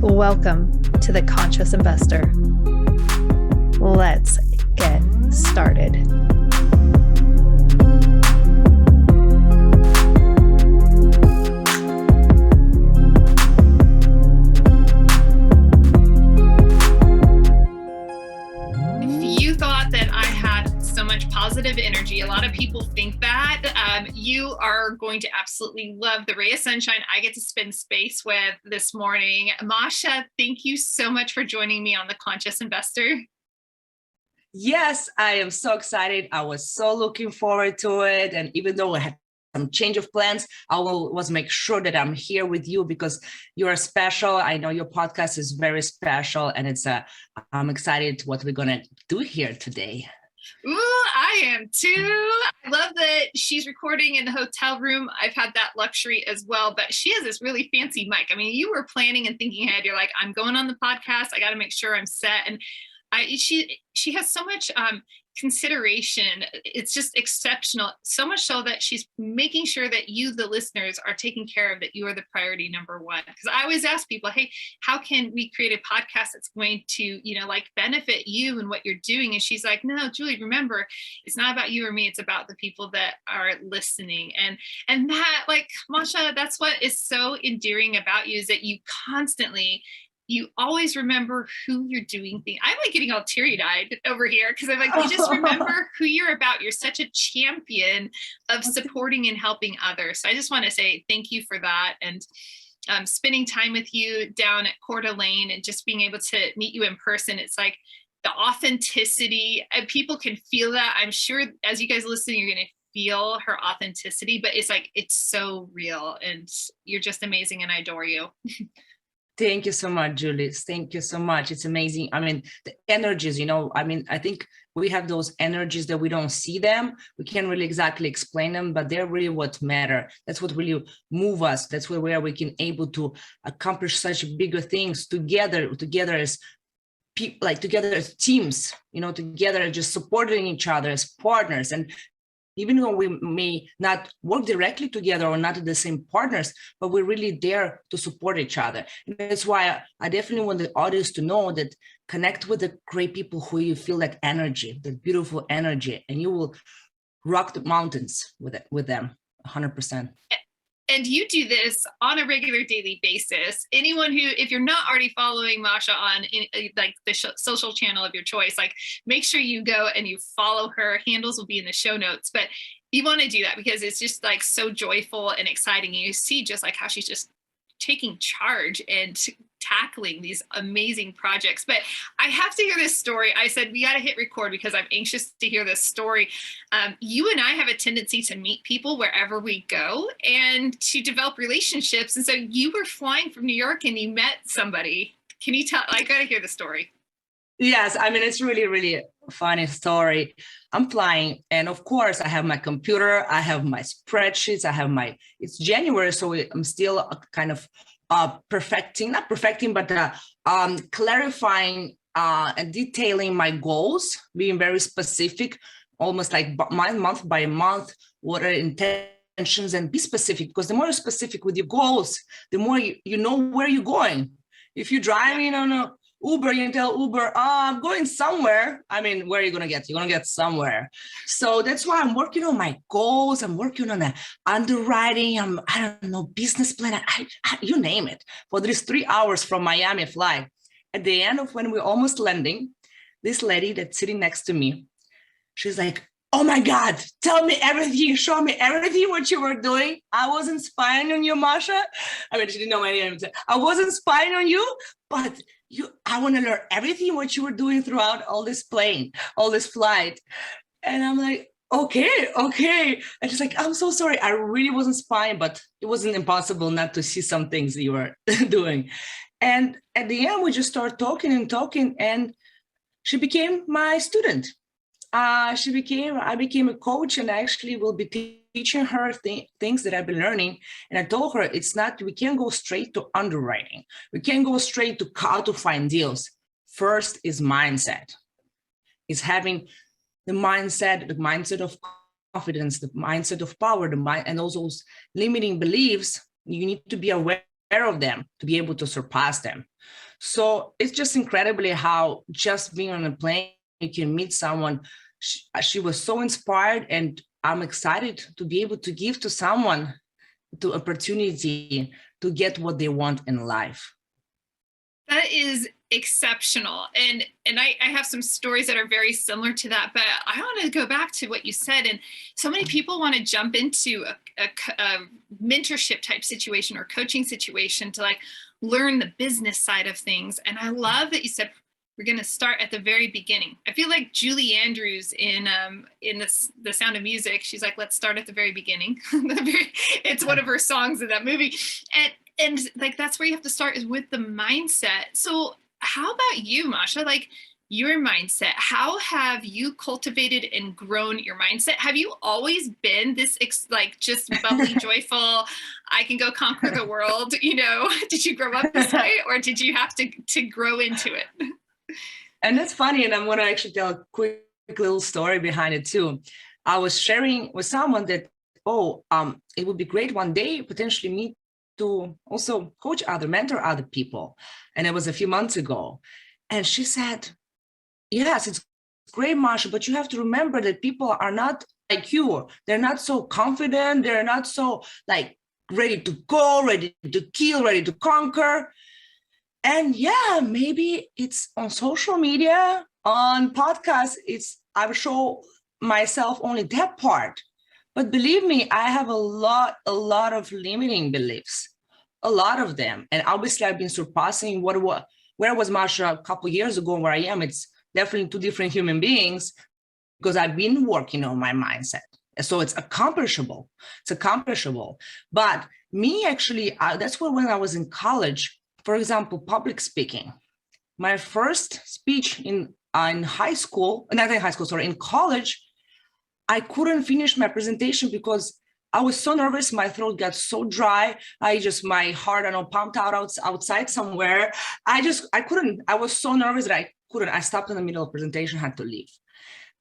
Welcome to the Conscious Investor. Let's get started. If you thought that I had so much positive energy, a lot of people think that, you are going to absolutely love the ray of sunshine I get to spend space with this morning. Masha, thank you so much for joining me on The Conscious Investor. Yes, I am so excited. I was so looking forward to it. And even though I had some change of plans, I was make sure that I'm here with you because you're special. I know your podcast is very special, and I'm excited what we're gonna do here today. Ooh, I am too. I love that she's recording in the hotel room. I've had that luxury as well, but she has this really fancy mic. I mean, you were planning and thinking ahead. You're like, I'm going on the podcast. I got to make sure I'm set. And she has so much consideration. It's just exceptional. So much so that she's making sure that you, the listeners, are taken care of, that you are the priority number one. Because I always ask people, hey, how can we create a podcast that's going to, benefit you and what you're doing? And she's like, no, Julie, remember, it's not about you or me. It's about the people that are listening. And that, like, Masha, that's what is so endearing about you, is that you always remember who you're doing things. I'm like getting all teary-eyed over here because I'm like, you just remember who you're about. You're such a champion of supporting and helping others. So I just want to say thank you for that. And spending time with you down at Coeur d'Alene and just being able to meet you in person, it's like the authenticity, and people can feel that. I'm sure as you guys listen, you're going to feel her authenticity, but it's like, it's so real, and you're just amazing, and I adore you. Thank you so much, Julie. Thank you so much. It's amazing. I mean, the energies, I think we have those energies that we don't see them. We can't really exactly explain them, but they're really what matter. That's what really move us. That's where we can able to accomplish such bigger things together as people, like together as teams, together just supporting each other as partners. And even though we may not work directly together or not the same partners, but we're really there to support each other. And that's why I definitely want the audience to know that connect with the great people who you feel that energy, that beautiful energy, and you will rock the mountains with them 100%. And you do this on a regular daily basis. Anyone who, if you're not already following Masha on like the social channel of your choice, like make sure you go and you follow her. Handles will be in the show notes, but you want to do that because it's just like so joyful and exciting. And you see just like how she's just taking charge and tackling these amazing projects. But I have to hear this story. I said, we got to hit record because I'm anxious to hear this story. You and I have a tendency to meet people wherever we go and to develop relationships. And so you were flying from New York and you met somebody. Can you tell? I got to hear the story. Yes, I mean, it's really, really a funny story. I'm flying, and of course, I have my computer, I have my spreadsheets, it's January, so I'm still kind of clarifying and detailing my goals, being very specific, almost like month by month, what are intentions, and be specific, because the more you're specific with your goals, the more you know where you're going. If you're driving on a Uber, you can tell Uber, I'm going somewhere. I mean, where are you going to get? You're going to get somewhere. So that's why I'm working on my goals. I'm working on the underwriting. Business plan. You name it. For these 3 hours from Miami flight, at the end of when we're almost landing, this lady that's sitting next to me, she's like, oh my God, tell me everything, show me everything what you were doing. I wasn't spying on you, Masha. I mean, she didn't know my name. I wasn't spying on you, but I want to learn everything what you were doing throughout all this flight. And I'm like, okay. And she's like, I'm so sorry. I really wasn't spying, but it wasn't impossible not to see some things that you were doing. And at the end, we just started talking, and she became my student. I became a coach, and I actually will be teaching her things that I've been learning. And I told her we can't go straight to underwriting. We can't go straight to how to find deals. First is mindset. It's having the mindset of confidence, the mindset of power, and all those limiting beliefs. You need to be aware of them to be able to surpass them. So it's just incredibly how just being on a plane, you can meet someone. She was so inspired, and I'm excited to be able to give to someone the opportunity to get what they want in life. That is exceptional. And I have some stories that are very similar to that, but I want to go back to what you said. And so many people want to jump into a mentorship type situation or coaching situation to like learn the business side of things. And I love that you said we're going to start at the very beginning. I feel like Julie Andrews in The Sound of Music, she's like, let's start at the very beginning. It's one of her songs in that movie. And like, that's where you have to start, is with the mindset. So how about you, Masha? Like, your mindset, how have you cultivated and grown your mindset? Have you always been this like just bubbly, joyful, I can go conquer the world, you know? Did you grow up this way, or did you have to grow into it? And that's funny. And I'm going to actually tell a quick little story behind it too. I was sharing with someone that, it would be great one day, potentially me to also coach mentor other people. And it was a few months ago. And she said, yes, it's great, Masha, but you have to remember that people are not like you. They're not so confident. They're not so like ready to go, ready to kill, ready to conquer. And yeah, maybe it's on social media, on podcasts, I show myself only that part. But believe me, I have a lot of limiting beliefs, a lot of them. And obviously I've been surpassing where was Masha a couple of years ago, where I am. It's definitely two different human beings, because I've been working on my mindset. So it's accomplishable. But me, actually, that's when I was in college, for example, public speaking. My first speech in college, I couldn't finish my presentation because I was so nervous. My throat got so dry. My heart, pumped out outside somewhere. I couldn't. I was so nervous that I couldn't. I stopped in the middle of the presentation, had to leave.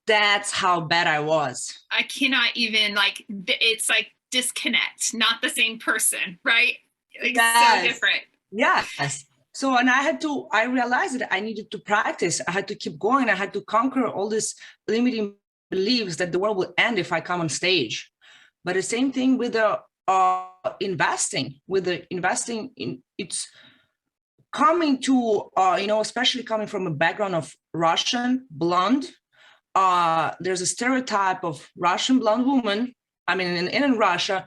That's how bad I was. I cannot even, like, it's like disconnect, not the same person, right? Like, yes. So different. Yes. So, and I realized that I needed to practice. I had to keep going. I had to conquer all these limiting beliefs that the world will end if I come on stage. But the same thing with the investing. It's coming to, especially coming from a background of Russian blonde. There's a stereotype of Russian blonde woman, in Russia,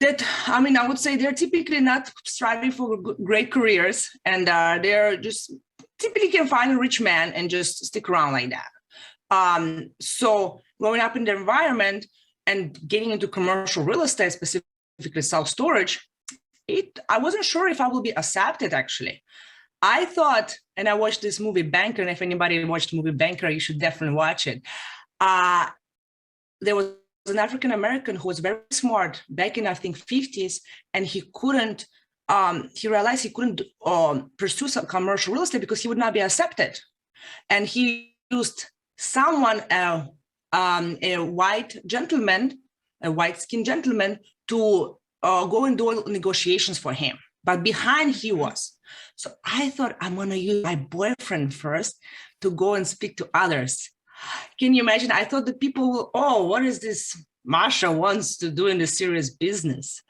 that, I would say they're typically not striving for great careers, and they're just typically can find a rich man and just stick around like that. So growing up in the environment and getting into commercial real estate, specifically self-storage, I wasn't sure if I will be accepted, actually. I thought, and I watched this movie Banker, and if anybody watched the movie Banker, you should definitely watch it. There was an African-American who was very smart back in, I think, 50s, and he realized he couldn't pursue some commercial real estate because he would not be accepted. And he used someone, a white-skinned gentleman, to go and do negotiations for him. But behind he was. So I thought, I'm going to use my boyfriend first to go and speak to others. Can you imagine? I thought that people will, what is this Masha wants to do in the serious business?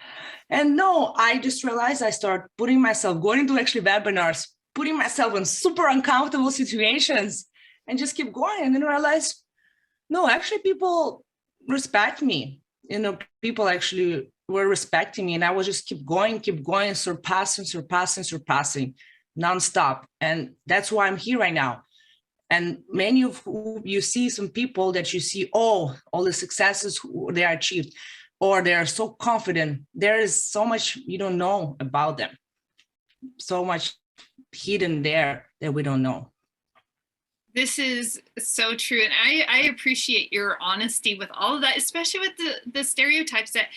And no, I just realized I started going into actually webinars, putting myself in super uncomfortable situations, and just keep going. And then I realized, no, actually people respect me. People actually were respecting me, and I would just keep going, surpassing nonstop. And that's why I'm here right now. And many of you see some people that you see, all the successes they achieved, or they are so confident. There is so much you don't know about them, so much hidden there that we don't know. This is so true. And I appreciate your honesty with all of that, especially with the stereotypes that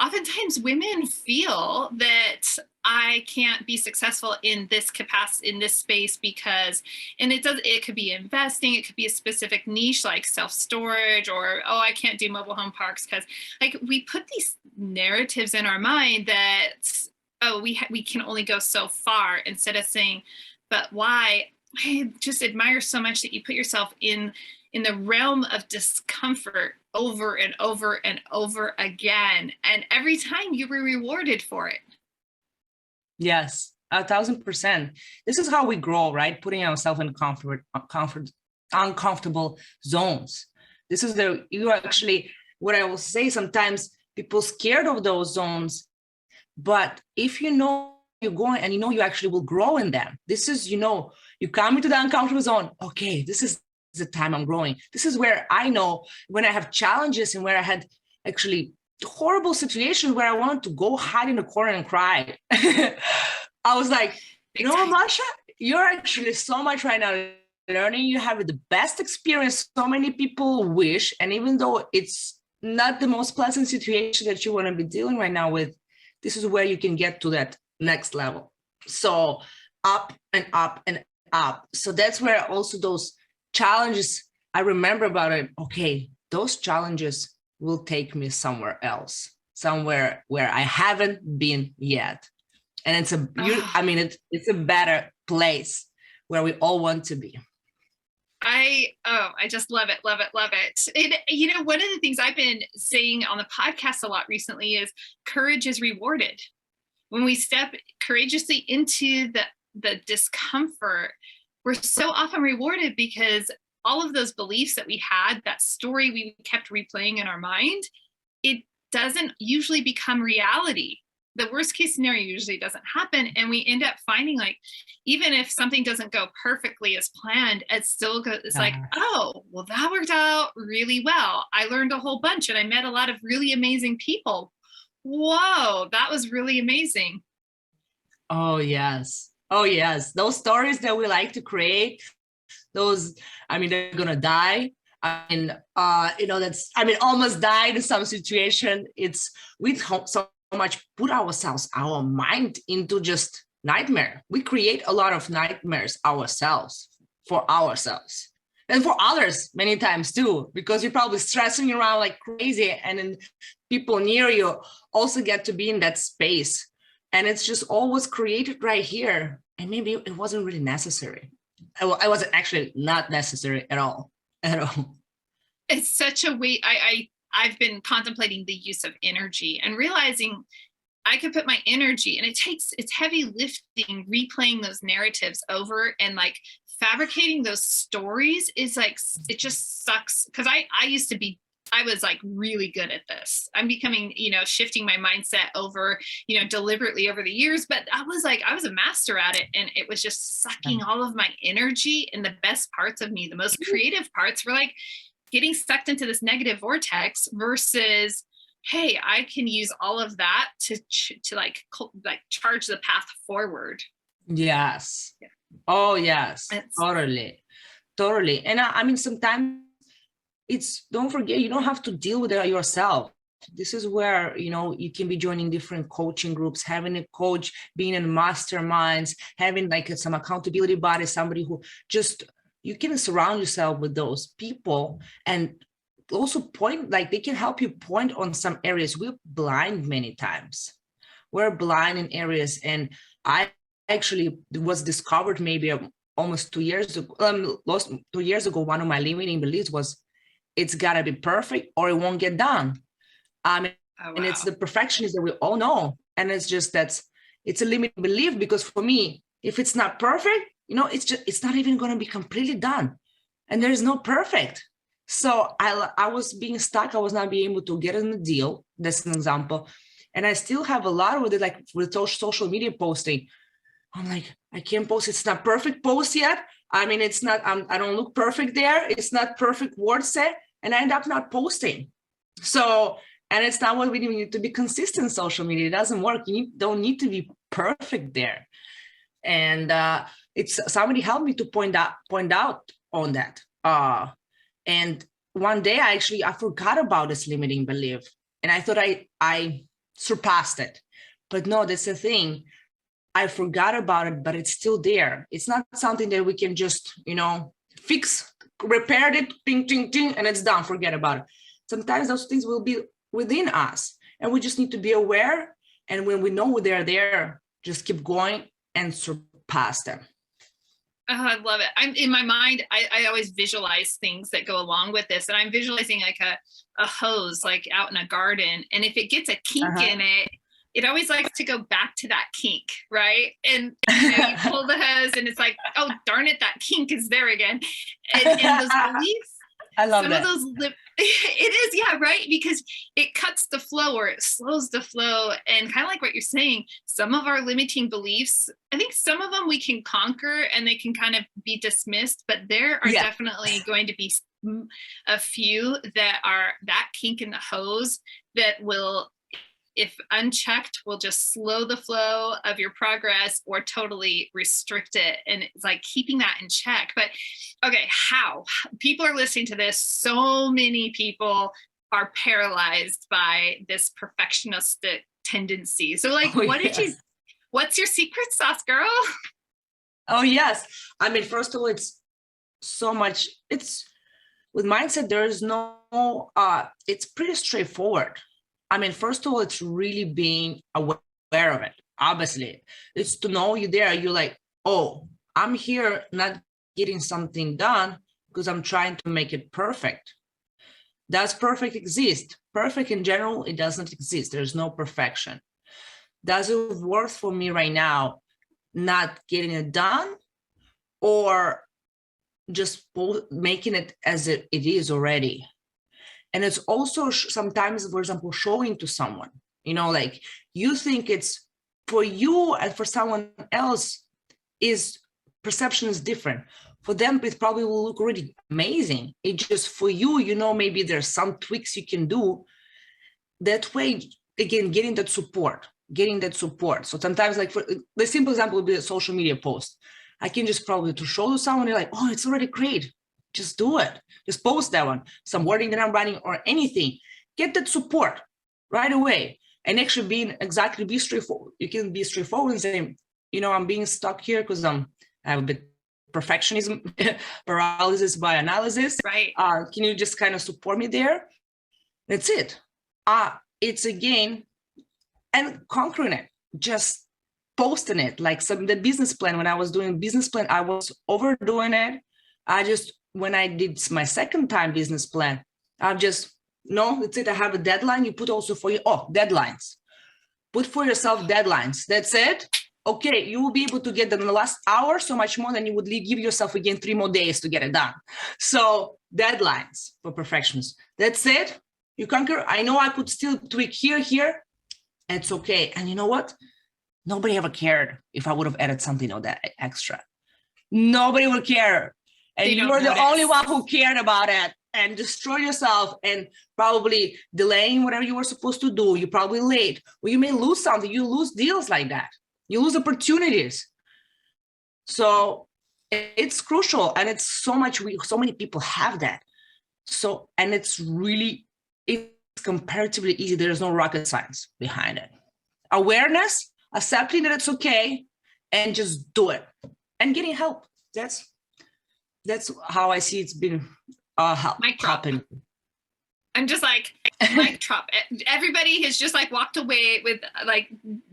oftentimes women feel that I can't be successful in this capacity, in this space, because, and it could be investing, it could be a specific niche like self-storage, or, I can't do mobile home parks, because like we put these narratives in our mind that oh, we can only go so far, instead of saying, but why? I just admire so much that you put yourself in the realm of discomfort over and over and over again, and every time you were rewarded for it. Yes, 1,000%. This is how we grow, right? Putting ourselves in uncomfortable zones. This is you actually, what I will say, sometimes people scared of those zones, but if you know you're going and you know you actually will grow in them, this is, you come into the uncomfortable zone. Okay, this is the time I'm growing. This is where I know when I have challenges and where I had actually horrible situations where I wanted to go hide in a corner and cry. I was like, Masha, you're actually so much right now learning. You have the best experience so many people wish. And even though it's not the most pleasant situation that you want to be dealing right now with, this is where you can get to that next level. So up and up and up. So that's where also those challenges, I remember about it. Okay, those challenges will take me somewhere else, somewhere where I haven't been yet. And it's it's a better place where we all want to be. I just love it, love it, love it. And one of the things I've been saying on the podcast a lot recently is courage is rewarded. When we step courageously into the discomfort, we're so often rewarded, because all of those beliefs that we had, that story we kept replaying in our mind, it doesn't usually become reality. The worst case scenario usually doesn't happen. And we end up finding, like, even if something doesn't go perfectly as planned, it's like, oh, well, that worked out really well. I learned a whole bunch and I met a lot of really amazing people. Whoa, that was really amazing. Oh, yes. Oh, yes. Those stories that we like to create, those, they're going to die. Almost died in some situation. It's with so much put our mind into just nightmare. We create a lot of nightmares for ourselves and for others many times too, because you're probably stressing around like crazy, and then people near you also get to be in that space, and it's just always created right here, and maybe it wasn't really necessary. I wasn't actually not necessary at all. It's such a way. I've been contemplating the use of energy and realizing I could put my energy, and it's heavy lifting, replaying those narratives over, and like fabricating those stories is like, it just sucks. Because I was like really good at this. I'm becoming, shifting my mindset over, deliberately over the years, but I was a master at it. And it was just sucking all of my energy, and the best parts of me, the most creative parts, were like getting sucked into this negative vortex, versus, hey, I can use all of that to charge the path forward. Yes. Yeah. Oh, yes. Totally. And sometimes don't forget, you don't have to deal with it yourself. This is where, you can be joining different coaching groups, having a coach, being in masterminds, having like some accountability body, somebody who you can surround yourself with those people, and also they can help you point on some areas. We're blind many times. We're blind in areas. And I actually was discovered maybe almost 2 years ago, 2 years ago, one of my limiting beliefs was, it's gotta be perfect or it won't get done. And it's the perfectionism that we all know. And it's just it's a limiting belief, because for me, if it's not perfect, it's not even going to be completely done. And there's no perfect. So I was being stuck. I was not being able to get in the deal. That's an example. And I still have a lot with it, like with social media posting. I'm like, I can't post. It's not perfect post yet. It's not, I don't look perfect there. It's not perfect word set. And I end up not posting. So, and it's not what we need to be consistent in social media. It doesn't work. You don't need to be perfect there. And it's somebody helped me to point out on that. And one day I forgot about this limiting belief, and I thought I surpassed it. But no, that's the thing. I forgot about it, but it's still there. It's not something that we can just, fix, repair it, ting, ting, ting, and it's done. Forget about it. Sometimes those things will be within us, and we just need to be aware And when we know they're there, just keep going and surpass them. Oh, I love it. I'm in my mind. I always visualize things that go along with this. And I'm visualizing like a hose, like out in a garden. And if it gets a kink in it, it always likes to go back to that kink, right? And you pull the hose and it's like, oh, darn it, that kink is there again. And those beliefs, I love some that. of those it is, yeah, right, because it cuts the flow or it slows the flow. And kind of like what you're saying, some of our limiting beliefs, I think some of them we can conquer and they can kind of be dismissed, but there are definitely going to be a few that are that kink in the hose that will, if unchecked, will just slow the flow of your progress or totally restrict it. And it's like keeping that in check. But okay, how? People are listening to this. So many people are paralyzed by this perfectionistic tendency. So like, what's your secret sauce, girl? Oh, yes. I mean, first of all, it's so much, it's with mindset, there is no, it's pretty straightforward. I mean, first of all, it's really being aware of it. Obviously, it's to know you're there. You're like, oh, I'm here not getting something done because I'm trying to make it perfect. Does perfect exist? Perfect in general, it doesn't exist. There's no perfection. Does it work for me right now, not getting it done, or just making it as it is already? And it's also sometimes, for example, showing to someone, you know, like you think it's for you and for someone else is perception is different. For them, it probably will look really amazing. It just for you, you know, maybe there's some tweaks you can do. That way, again, getting that support. So sometimes like for the simple example would be a social media post. I can just probably to show to someone, you're like, oh, it's already great. Just do it. Just post that one, some wording that I'm writing or anything. Get that support right away. And actually be straightforward. You can be straightforward and say, you know, I'm being stuck here because I have a bit perfectionism, paralysis by analysis. Right. Can you just kind of support me there? That's it. It's again, and conquering it, just posting it. Like the business plan, when I was doing business plan, I was overdoing it. When I did my second time business plan, that's it. I have a deadline. You put also for you, deadlines. Put for yourself deadlines. That's it. Okay, you will be able to get them in the last hour so much more than you would give yourself again 3 more days to get it done. So deadlines for perfections. That's it. You conquer. I know I could still tweak here. It's okay. And you know what? Nobody ever cared if I would have added something of that extra. Nobody would care. And you were the only one who cared about it, and destroy yourself and probably delaying whatever you were supposed to do. You're probably late, or you may lose something. You lose deals like that. You lose opportunities. So it's crucial, and it's so many people have that. So, and it's comparatively easy. There's no rocket science behind it. Awareness, accepting that it's okay, and just do it, and getting help. That's how I see it's been happening. I'm just like, mic drop. Everybody has just like walked away with like,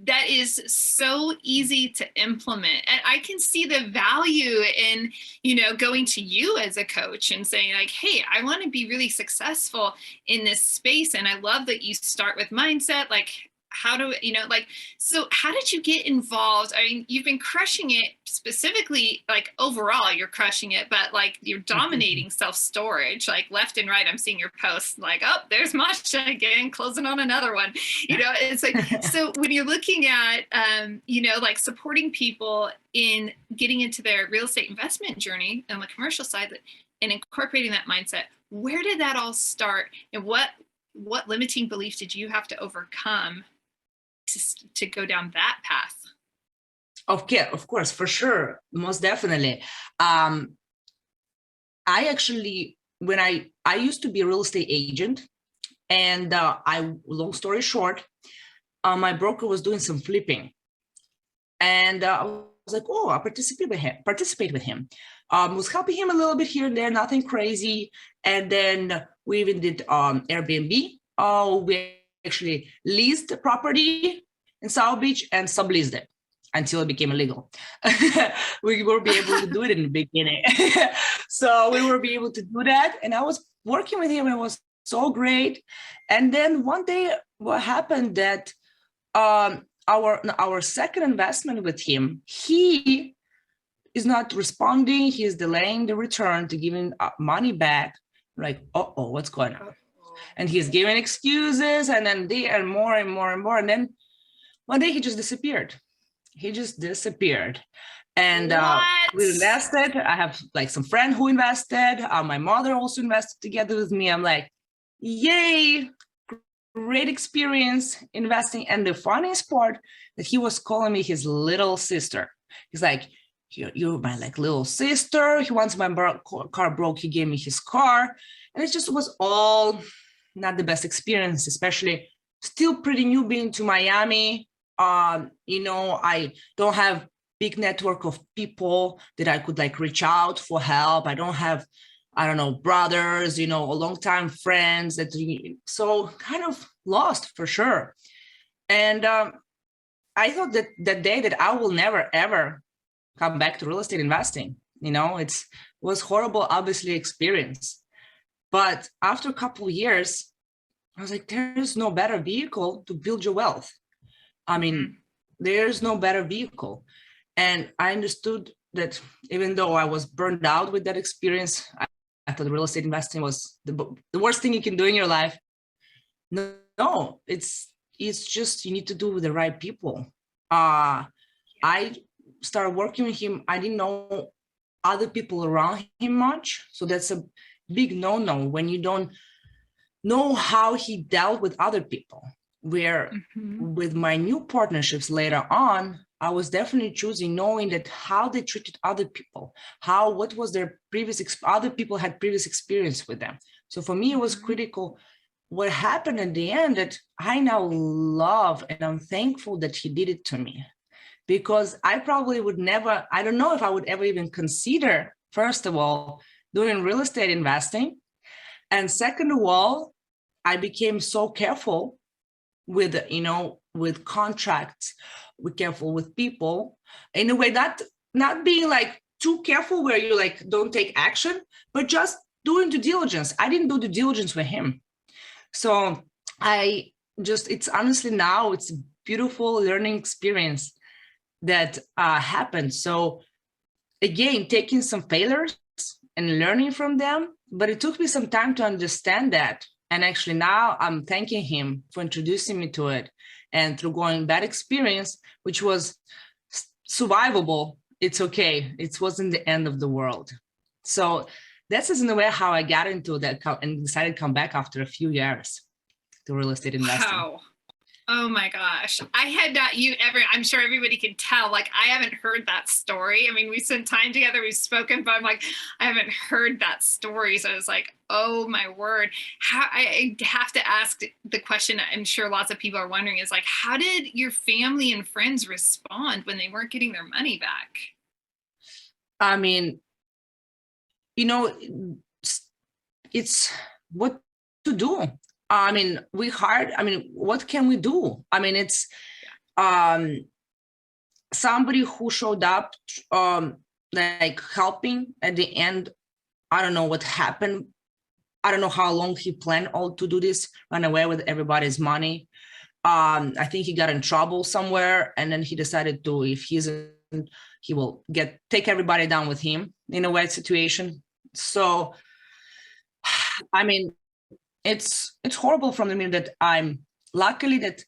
that is so easy to implement. And I can see the value in, you know, going to you as a coach and saying like, hey, I want to be really successful in this space. And I love that you start with mindset. Like, how do, you know, like, so how did you get involved? I mean, you've been crushing it specifically, like overall, you're crushing it, but like you're dominating self-storage, like left and right. I'm seeing your posts like, oh, there's Masha again, closing on another one. You know, it's like, so when you're looking at, you know, like supporting people in getting into their real estate investment journey on the commercial side and incorporating that mindset, where did that all start? And what limiting beliefs did you have to overcome to go down that path? Okay, of course, for sure, most definitely. I actually, when I used to be a real estate agent, and long story short, my broker was doing some flipping, and I was like, oh, I'll participate with him. Was helping him a little bit here and there, nothing crazy. And then we even did Airbnb. We actually leased the property, in South Beach and subleased it until it became illegal. We were be able to do it in the beginning. So we were be able to do that. And I was working with him and it was so great. And then one day what happened that our second investment with him, he is not responding. He is delaying the return to giving money back. Like, uh-oh, what's going on? And he's giving excuses, and then they are more and more and more. And then one day he just disappeared. He just disappeared. And we invested. I have like some friend who invested. My mother also invested together with me. I'm like, yay, great experience investing. And the funniest part that he was calling me his little sister. He's like, you're my like little sister. He wants my car broke. He gave me his car. And it just was all not the best experience, especially still pretty new being to Miami. I don't have big network of people that I could like reach out for help. I don't have, brothers, a long time friends so kind of lost for sure. And I thought that day that I will never, ever come back to real estate investing. It was horrible, obviously, experience. But after a couple of years, I was like, there's no better vehicle to build your wealth. I mean, there's no better vehicle. And I understood that even though I was burned out with that experience, I thought real estate investing was the worst thing you can do in your life. No, it's just you need to do with the right people. I started working with him. I didn't know other people around him much. So that's a big no-no when you don't know how he dealt with other people. Where with my new partnerships later on, I was definitely choosing knowing that how they treated other people, what was their other people had previous experience with them. So for me, it was critical. What happened at the end that I now love, and I'm thankful that he did it to me, because I probably would never, I don't know if I would ever even consider, first of all, doing real estate investing. And second of all, I became so careful with contracts, we're careful with people in a way that not being like too careful where you like don't take action, but just doing due diligence. I didn't do due diligence with him. So it's honestly now it's a beautiful learning experience that happened. So again, taking some failures and learning from them, but it took me some time to understand that. And actually now I'm thanking him for introducing me to it, and through going that experience, which was survivable. It's okay. It wasn't the end of the world. So that's in a way how I got into that and decided to come back after a few years to real estate investing. Wow. Oh my gosh. I had not I'm sure everybody can tell, like, I haven't heard that story. I mean, we spent time together, we've spoken, but I'm like, I haven't heard that story. So I was like, oh my word. I have to ask the question I'm sure lots of people are wondering is like, how did your family and friends respond when they weren't getting their money back? I mean, it's what to do. I mean, what can we do? I mean, it's somebody who showed up, like helping at the end. I don't know what happened. I don't know how long he planned to do this, run away with everybody's money. I think he got in trouble somewhere, and then he decided to, if he will take everybody down with him in a weird situation. So, I mean, it's horrible from the minute that I'm luckily that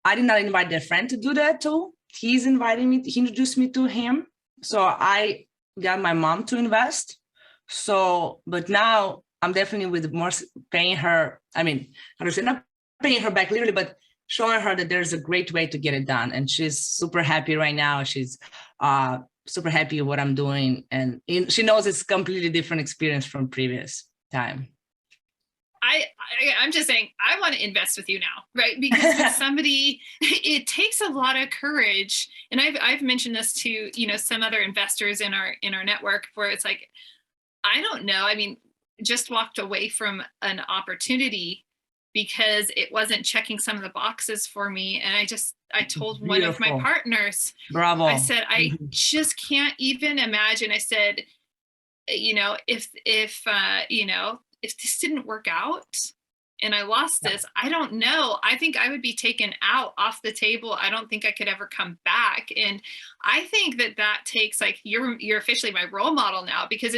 I did not invite their friend to do that too. He's inviting me, he introduced me to him. So I got my mom to invest. So, but now I'm definitely with more paying her. I mean, not paying her back literally, but showing her that there's a great way to get it done. And she's super happy right now. She's super happy with what I'm doing. And she knows it's a completely different experience from previous time. I'm just saying, I want to invest with you now, right? Because somebody, it takes a lot of courage. And I've mentioned this to, some other investors in our network where it's like, I don't know. I mean, just walked away from an opportunity because it wasn't checking some of the boxes for me. And I told one of my Beautiful. partners, Bravo. I said, I just can't even imagine. I said, if this didn't work out and I lost this, I don't know. I think I would be taken out off the table. I don't think I could ever come back. And I think that takes, like, you're officially my role model now, because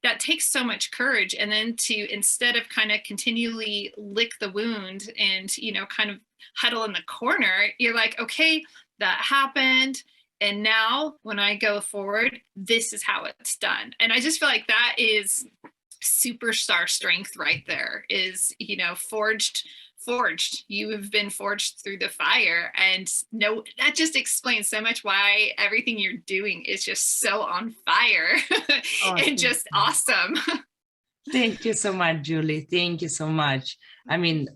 that takes so much courage. And then to, instead of kind of continually lick the wound and, kind of huddle in the corner, you're like, okay, that happened. And now when I go forward, this is how it's done. And I just feel like that is superstar strength right there, is, forged. You have been forged through the fire. And no, that just explains so much why everything you're doing is just so on fire and just awesome. Thank you so much, Julie. Thank you so much. I mean,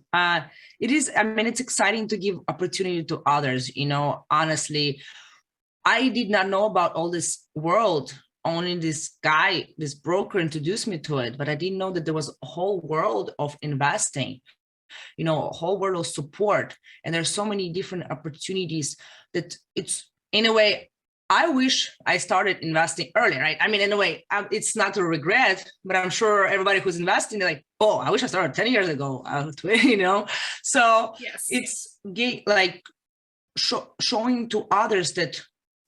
it's exciting to give opportunity to others. Honestly, I did not know about all this world. Only this broker introduced me to it, but I didn't know that there was a whole world of investing, a whole world of support. And there's so many different opportunities that it's, in a way, I wish I started investing early, right? I mean, in a way, it's not a regret, but I'm sure everybody who's investing, they're like, oh, I wish I started 10 years ago, So yes. It's like showing to others that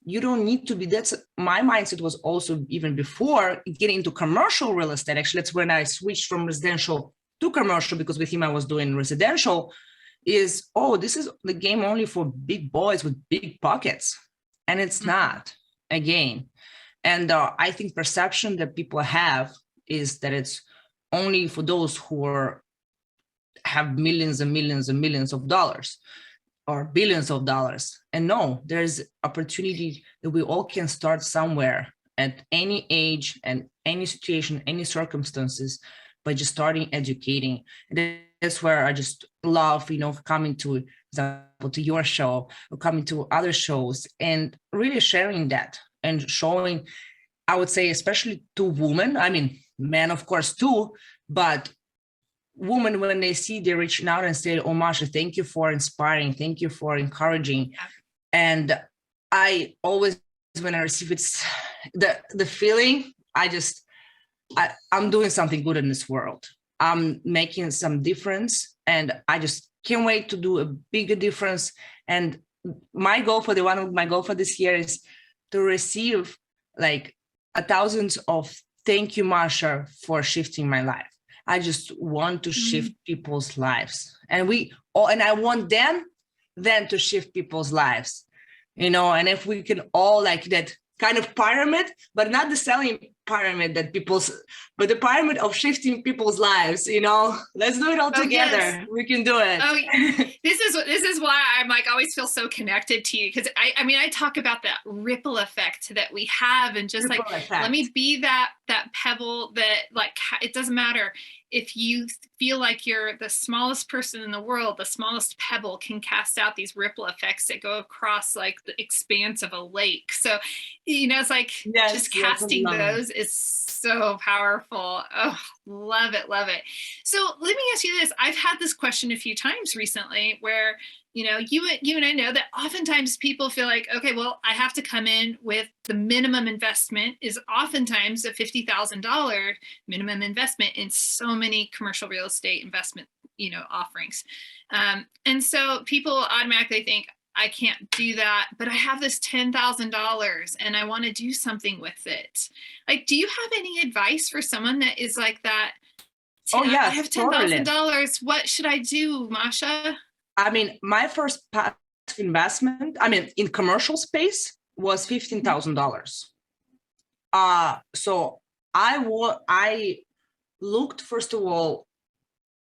you don't need to be, that's my mindset was also even before getting into commercial real estate. Actually, that's when I switched from residential to commercial, because with him I was doing residential, is, this is the game only for big boys with big pockets. And it's not, again. And I think perception that people have is that it's only for those who have millions and millions and millions of dollars, or billions of dollars. And no, there's opportunity that we all can start somewhere at any age and any situation, any circumstances, by just starting educating. And that's where I just love, coming to, example, to your show, or coming to other shows, and really sharing that and showing, I would say, especially to women, I mean, men, of course, too, but women, when they see, they're reaching out and say, oh, Masha, thank you for inspiring. Thank you for encouraging. And I always, when I receive it, the feeling, I'm doing something good in this world. I'm making some difference, and I just can't wait to do a bigger difference. And my goal for this year is to receive like 1,000 of thank you, Masha, for shifting my life. I just want to shift people's lives, and I want them then to shift people's lives, and if we can all, like, that kind of pyramid, but not the selling pyramid but the pyramid of shifting people's lives, let's do it all together. Yes. We can do it. This is why I'm like, always feel so connected to you, because I talk about that ripple effect that we have, and just ripple effect. Let me be that pebble that, like, it doesn't matter if you feel like you're the smallest person in the world, the smallest pebble can cast out these ripple effects that go across, like, the expanse of a lake. So, it's like, just casting those is so powerful. Oh, love it. Love it. So let me ask you this. I've had this question a few times recently where, you and I know that oftentimes people feel like, okay, well, I have to come in with the minimum investment is oftentimes a $50,000 minimum investment in so many commercial real estate investment, offerings. And so people automatically think, I can't do that, but I have this $10,000 and I want to do something with it. Like, do you have any advice for someone that is like that? Oh, yeah, I have $10,000. Totally. What should I do, Masha? I mean, my first passive investment, in commercial space, was $15,000. So I looked, first of all,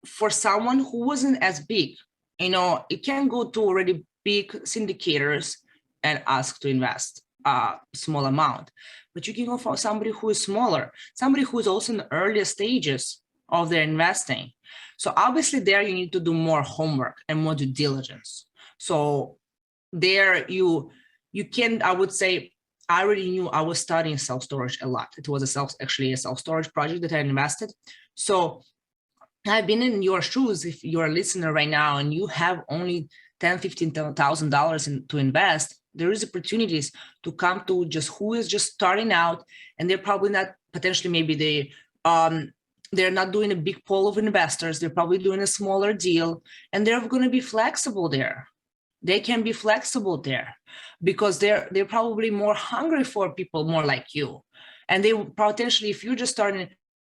for someone who wasn't as big. It can go to already big syndicators and ask to invest a small amount, but you can go for somebody who is smaller, somebody who is also in the earlier stages of their investing. So obviously there you need to do more homework and more due diligence. So there you can, I would say, I already knew I was studying self-storage a lot. It was actually a self-storage project that I invested. So I've been in your shoes. If you're a listener right now and you have only $10,000-$15,000 to invest, there is opportunities to come to just who is just starting out, and they're probably not, potentially maybe they're not doing a big pool of investors. They're probably doing a smaller deal, and they're going to be flexible there. They can be flexible there because they're probably more hungry for people more like you. And they potentially, if you're just starting,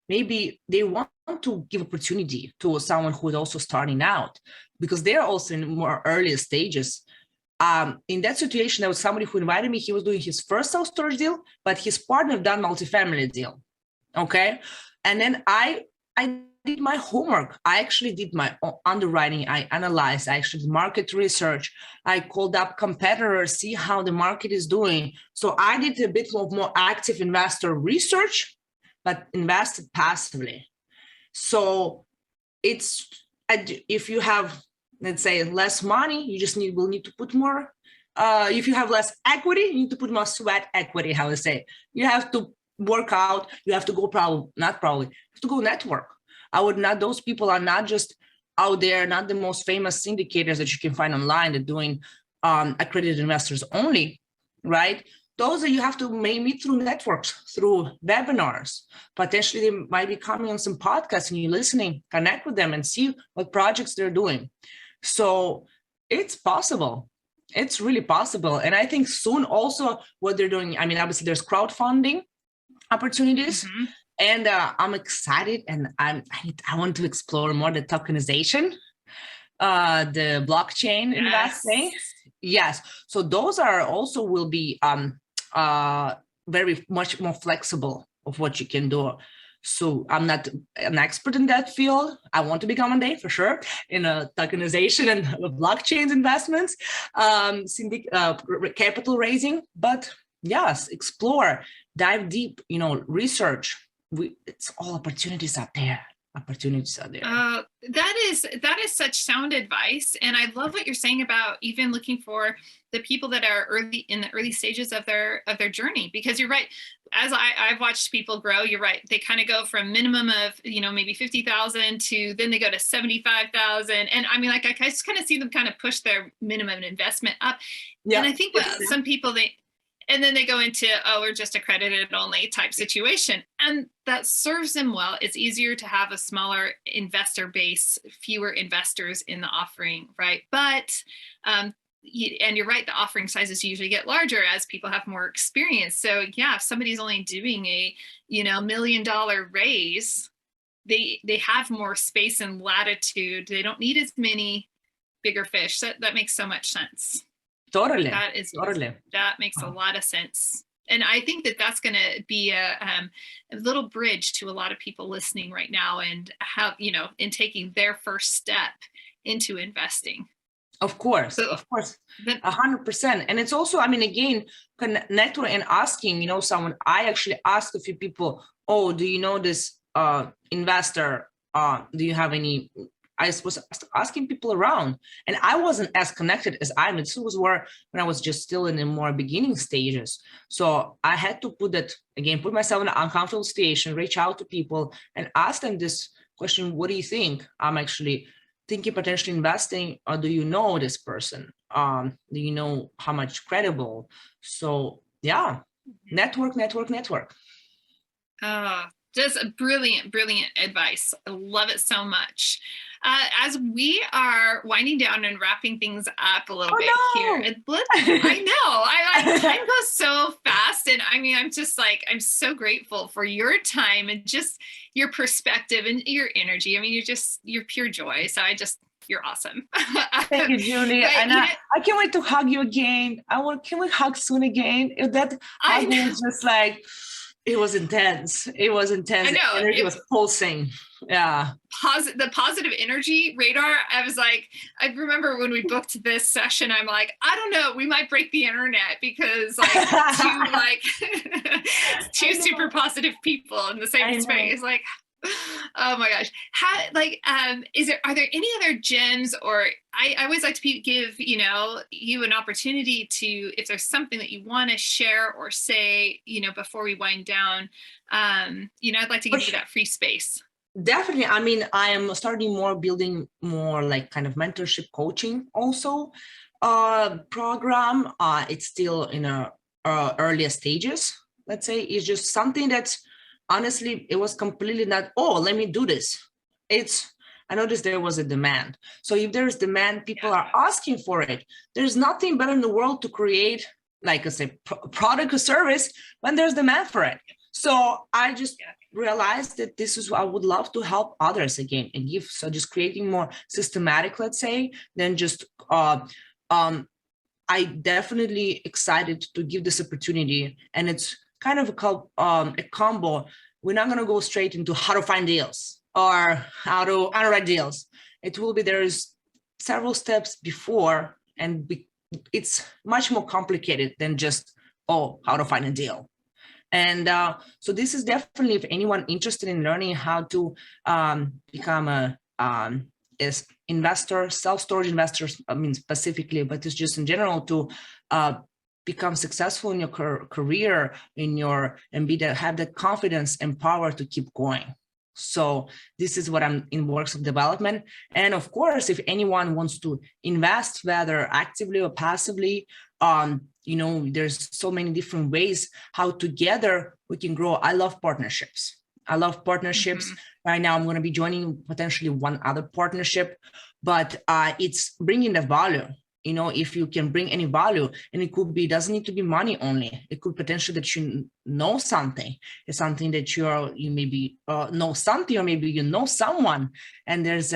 maybe they want to give opportunity to someone who is also starting out because they're also in more earlier stages. In that situation, there was somebody who invited me. He was doing his first self-storage deal, but his partner done multifamily deal. Okay. And then I did my homework. I actually did my underwriting. I analyzed, I actually did market research. I called up competitors, see how the market is doing. So I did a bit of more active investor research, but invested passively. So it's, if you have, let's say, less money, you just will need to put more. If you have less equity, you need to put more sweat equity, how to say. You have to work out, you have to go you have to go network. Those people are not just out there, not the most famous syndicators that you can find online. They're doing accredited investors only, right? Those that you have to meet through networks, through webinars. Potentially they might be coming on some podcasts and you're listening, connect with them and see what projects they're doing. So it's possible. It's really possible. And I think soon also what they're doing, I mean, obviously there's crowdfunding opportunities. Mm-hmm. And I'm excited, and I want to explore more the tokenization, the blockchain investing. Yes. So those are also will be very much more flexible of what you can do. So I'm not an expert in that field. I want to become one day for sure in tokenization and blockchain investments, capital raising. But yes, explore, dive deep, research. It's all opportunities out there. That is such sound advice, and I love what you're saying about even looking for the people that are in the early stages of their journey, because you're right. As I've watched people grow, you're right. They kind of go from minimum of maybe 50,000 to then they go to 75,000, and I mean, like I just kind of see them kind of push their minimum investment up. Yeah. And I think with some people and then they go into, we're just accredited only type situation. And that serves them well. It's easier to have a smaller investor base, fewer investors in the offering, right? But, and you're right, the offering sizes usually get larger as people have more experience. So yeah, if somebody's only doing a, $1 million raise, they have more space and latitude. They don't need as many bigger fish. That makes so much sense. Totally. That makes a lot of sense. And I think that that's going to be a little bridge to a lot of people listening right now and how, in taking their first step into investing. Of course, 100%. And it's also, I mean, again, network and asking, someone, I actually asked a few people, do you know this investor? Do you have any? I was asking people around, and I wasn't as connected as I am. It was when I was just still in the more beginning stages. So I had to put myself in an uncomfortable situation, reach out to people and ask them this question: what do you think? I'm actually thinking potentially investing, or do you know this person? Do you know how much credible? So yeah, network. Just a brilliant advice. I love it so much. As we are winding down and wrapping things up a little bit here, I know, time goes so fast. And I mean, I'm just I'm so grateful for your time and just your perspective and your energy. I mean, you're pure joy. So you're awesome. Thank you, Julie. And I can't wait to hug you again. Can we hug soon again? That hug was just it was intense. I know. Energy was pulsing. Yeah. The positive energy radar. I was I remember when we booked this session, I'm I don't know, we might break the internet because two super positive people in the same space. Oh my gosh. Are there any other gems, or I always like to give, you an opportunity to, if there's something that you want to share or say, before we wind down, I'd like to give you that free space. Definitely. I mean, I am starting more building more like kind of mentorship coaching also program. It's still in a earlier stages. Let's say it's just something that honestly, it was completely not, oh, let me do this. I noticed there was a demand. So if there's demand, people are asking for it. There's nothing better in the world to create, like I say, product or service when there's demand for it. So I just realized that this is what I would love to help others again and give. So just creating more systematic, let's say, than just I definitely excited to give this opportunity, and it's kind of a combo. We're not going to go straight into how to find deals or how to underwrite deals. It will be, there's several steps before, and it's much more complicated than just, oh, how to find a deal. And so this is definitely, if anyone interested in learning how to become a is investor, self-storage investors, I mean specifically, but it's just in general to become successful in your career, and have that confidence and power to keep going. So this is what I'm in works of development. And of course, if anyone wants to invest, whether actively or passively, there's so many different ways how together we can grow. I love partnerships. Mm-hmm. Right now, I'm going to be joining potentially one other partnership, but it's bringing the value. If you can bring any value, and it doesn't need to be money only. It could potentially that you know something. It's something that you maybe know something, or maybe you know someone. And there's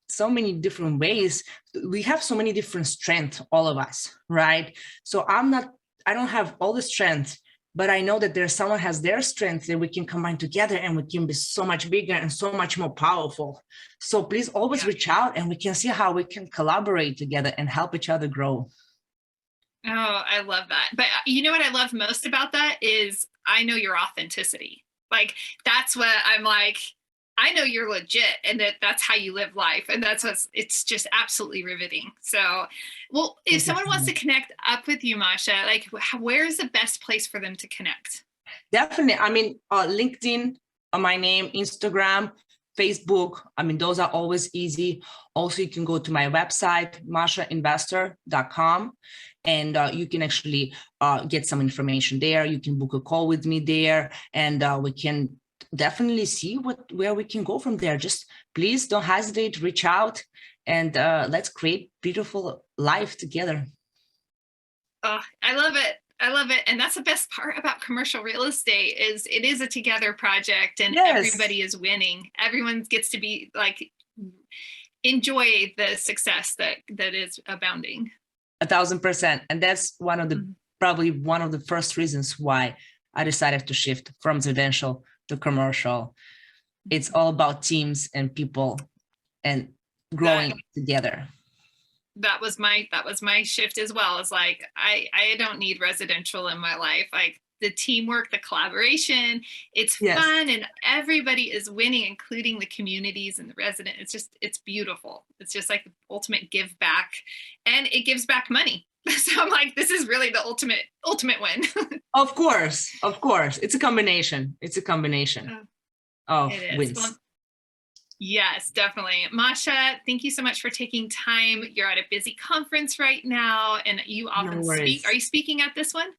so many different ways. We have so many different strengths, all of us, right? So I don't have all the strength, but I know that there's someone has their strength that we can combine together, and we can be so much bigger and so much more powerful. So please always reach out, and we can see how we can collaborate together and help each other grow. Oh, I love that. But you know what I love most about that is I know your authenticity. Like, that's what I'm like, I know you're legit, and that's how you live life. And it's just absolutely riveting. So, well, if someone wants to connect up with you, Masha, like, where is the best place for them to connect? Definitely. I mean, LinkedIn, my name, Instagram, Facebook. I mean, those are always easy. Also, you can go to my website, mashainvestor.com, and you can actually get some information there. You can book a call with me there, and we can definitely see where we can go from there. Just please don't hesitate, reach out, and let's create beautiful life together. Oh, I love it. And that's the best part about commercial real estate is it is a together project, and everybody is winning. Everyone gets to be like, enjoy the success that is abounding. 1,000%. And that's one of the probably one of the first reasons why I decided to shift from residential to commercial. It's all about teams and people and growing together. That was my shift as well. It's like, I don't need residential in my life. Like, the teamwork, the collaboration, it's fun, and everybody is winning, including the communities and the resident. It's beautiful. It's just like the ultimate give back, and it gives back money. So I'm like, this is really the ultimate win. Of course. It's a combination. Of wins. Well, yes, definitely. Masha, thank you so much for taking time. You're at a busy conference right now, and you often speak. Are you speaking at this one?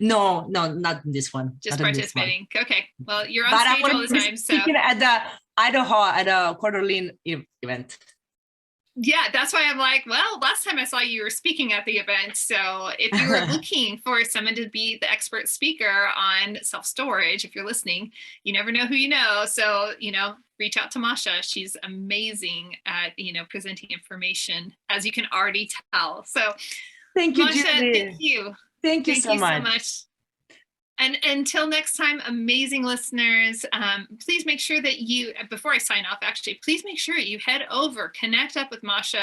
No, not this one. Just participating. Okay. Well, you're on stage all the time. Speaking at the Idaho at a quarterly event. Yeah, that's why I'm like, well, last time I saw you were speaking at the event. So if you were looking for someone to be the expert speaker on self-storage, if you're listening, you never know who you know. So, reach out to Masha. She's amazing at, presenting information, as you can already tell. So thank you, Masha, Julie. thank you. Thank you so much. And until next time, amazing listeners, please make sure that before I sign off, actually, please make sure you head over, connect up with Masha.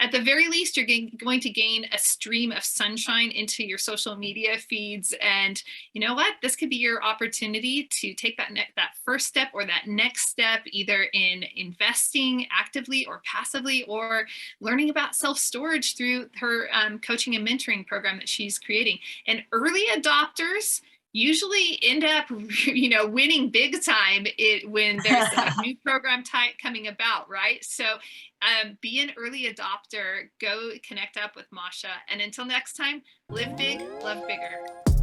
At the very least, you're going to gain a stream of sunshine into your social media feeds. And you know what? This could be your opportunity to take that first step or that next step, either in investing actively or passively, or learning about self-storage through her coaching and mentoring program that she's creating. And early adopters, usually end up, winning big time when there's a new program type coming about, right? So be an early adopter, go connect up with Masha. And until next time, live big, love bigger.